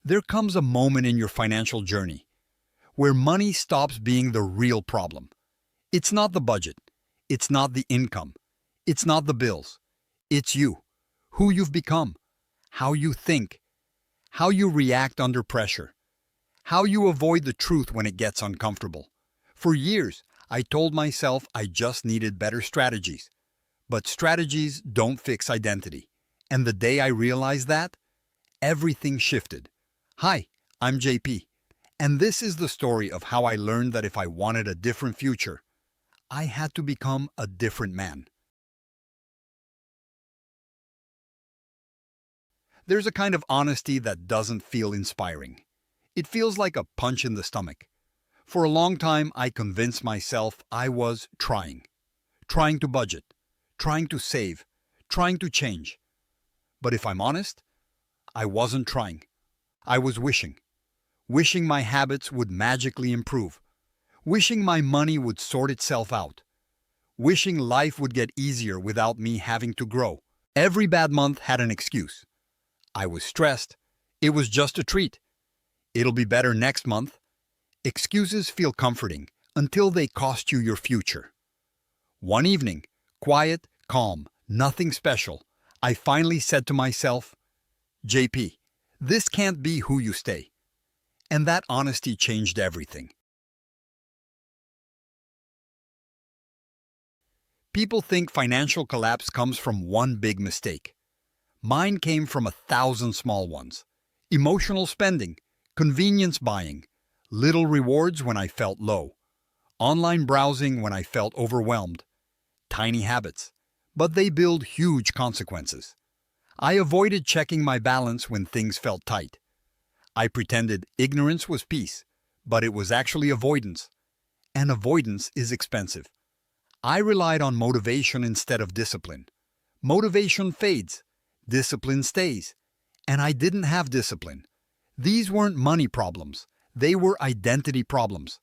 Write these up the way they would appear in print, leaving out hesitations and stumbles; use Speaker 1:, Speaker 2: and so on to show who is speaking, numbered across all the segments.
Speaker 1: There comes a moment in your financial journey where money stops being the real problem. It's not the budget. It's not the income. It's not the bills. It's you, who you've become, how you think, how you react under pressure, how you avoid the truth when it gets uncomfortable. For years, I told myself I just needed better strategies. But strategies don't fix identity. And the day I realized that, everything shifted. Hi, I'm JP. And this is the story of how I learned that if I wanted a different future, I had to become a different man. There's a kind of honesty that doesn't feel inspiring. It feels like a punch in the stomach. For a long time, I convinced myself I was trying to budget, trying to save, trying to change. But if I'm honest, I wasn't trying. I was wishing my habits would magically improve, wishing my money would sort itself out, wishing life would get easier without me having to grow. Every bad month had an excuse. I was stressed. It was just a treat. It'll be better next month. Excuses feel comforting until they cost you your future. One evening, quiet, calm, nothing special, I finally said to myself, JP, this can't be who you stay. And that honesty changed everything. People think financial collapse comes from one big mistake. Mine came from 1,000 small ones. Emotional spending, convenience buying, little rewards when I felt low, online browsing when I felt overwhelmed, tiny habits, but they build huge consequences. I avoided checking my balance when things felt tight. I pretended ignorance was peace, but it was actually avoidance. And avoidance is expensive. I relied on motivation instead of discipline. Motivation fades, discipline stays. And I didn't have discipline. These weren't money problems, they were identity problems.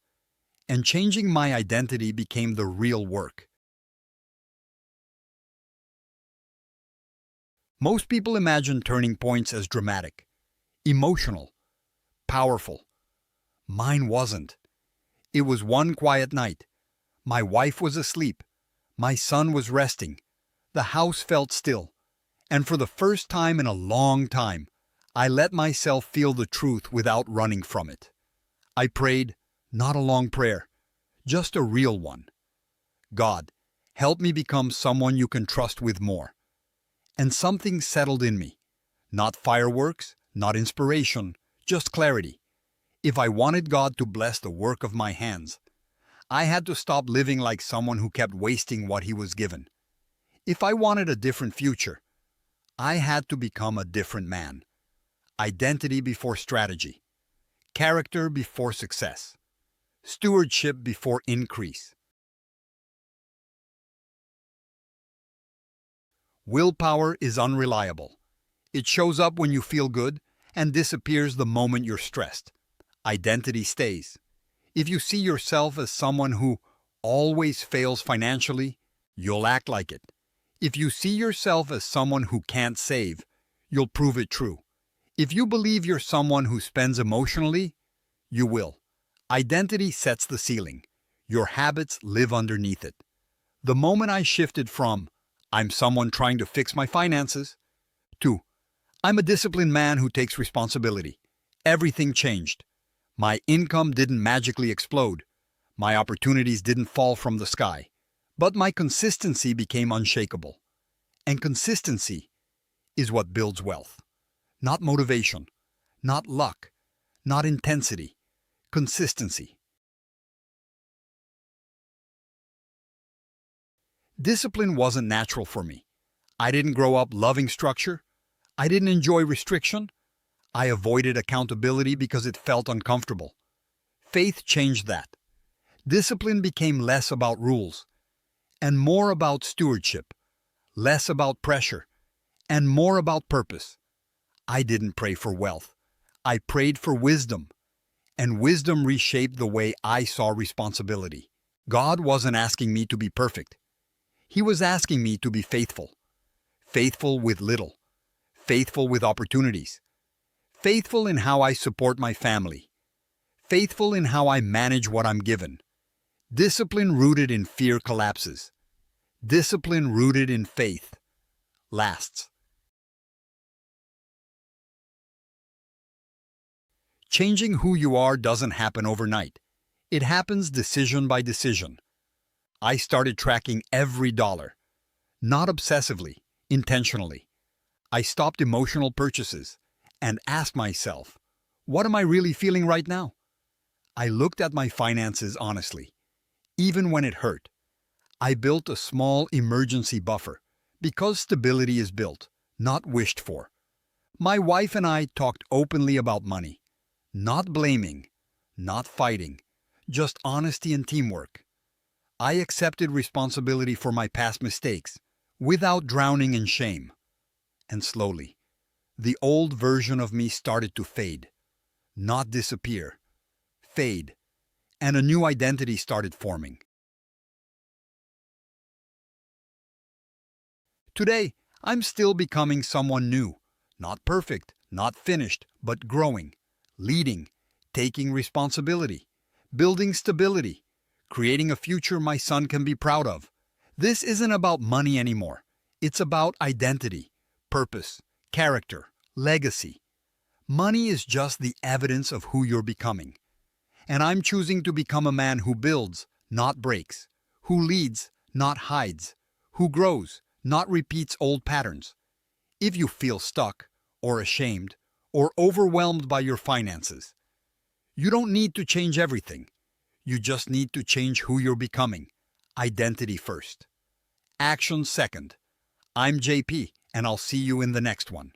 Speaker 1: And changing my identity became the real work. Most people imagine turning points as dramatic, emotional, powerful. Mine wasn't. It was one quiet night. My wife was asleep. My son was resting. The house felt still. And for the first time in a long time, I let myself feel the truth without running from it. I prayed, not a long prayer, just a real one. God, help me become someone you can trust with more. And something settled in me. Not fireworks, not inspiration, just clarity. If I wanted God to bless the work of my hands, I had to stop living like someone who kept wasting what he was given. If I wanted a different future, I had to become a different man. Identity before strategy. Character before success. Stewardship before increase. Willpower is unreliable. It shows up when you feel good and disappears the moment you're stressed. Identity stays. If you see yourself as someone who always fails financially, you'll act like it. If you see yourself as someone who can't save, you'll prove it true. If you believe you're someone who spends emotionally, you will. Identity sets the ceiling. Your habits live underneath it. The moment I shifted from, I'm someone trying to fix my finances, to, I'm a disciplined man who takes responsibility, everything changed. My income didn't magically explode. My opportunities didn't fall from the sky. But my consistency became unshakable. And consistency is what builds wealth. Not motivation, not luck, not intensity. Consistency. Discipline wasn't natural for me. I didn't grow up loving structure. I didn't enjoy restriction. I avoided accountability because it felt uncomfortable. Faith changed that. Discipline became less about rules and more about stewardship, less about pressure, and more about purpose. I didn't pray for wealth. I prayed for wisdom. And wisdom reshaped the way I saw responsibility. God wasn't asking me to be perfect. He was asking me to be faithful. Faithful with little. Faithful with opportunities. Faithful in how I support my family. Faithful in how I manage what I'm given. Discipline rooted in fear collapses. Discipline rooted in faith lasts. Changing who you are doesn't happen overnight. It happens decision by decision. I started tracking every dollar. Not obsessively, intentionally. I stopped emotional purchases and asked myself, what am I really feeling right now? I looked at my finances honestly, even when it hurt. I built a small emergency buffer because stability is built, not wished for. My wife and I talked openly about money, not blaming, not fighting, just honesty and teamwork. I accepted responsibility for my past mistakes without drowning in shame. And slowly, the old version of me started to fade, not disappear, fade, and a new identity started forming. Today, I'm still becoming someone new, not perfect, not finished, but growing, leading, taking responsibility, building stability, creating a future my son can be proud of. This isn't about money anymore. It's about identity, purpose, character, legacy. Money is just the evidence of who you're becoming. And I'm choosing to become a man who builds, not breaks, who leads, not hides, who grows, not repeats old patterns. If you feel stuck, or ashamed, or overwhelmed by your finances, you don't need to change everything. You just need to change who you're becoming. Identity first. Action second. I'm JP, and I'll see you in the next one.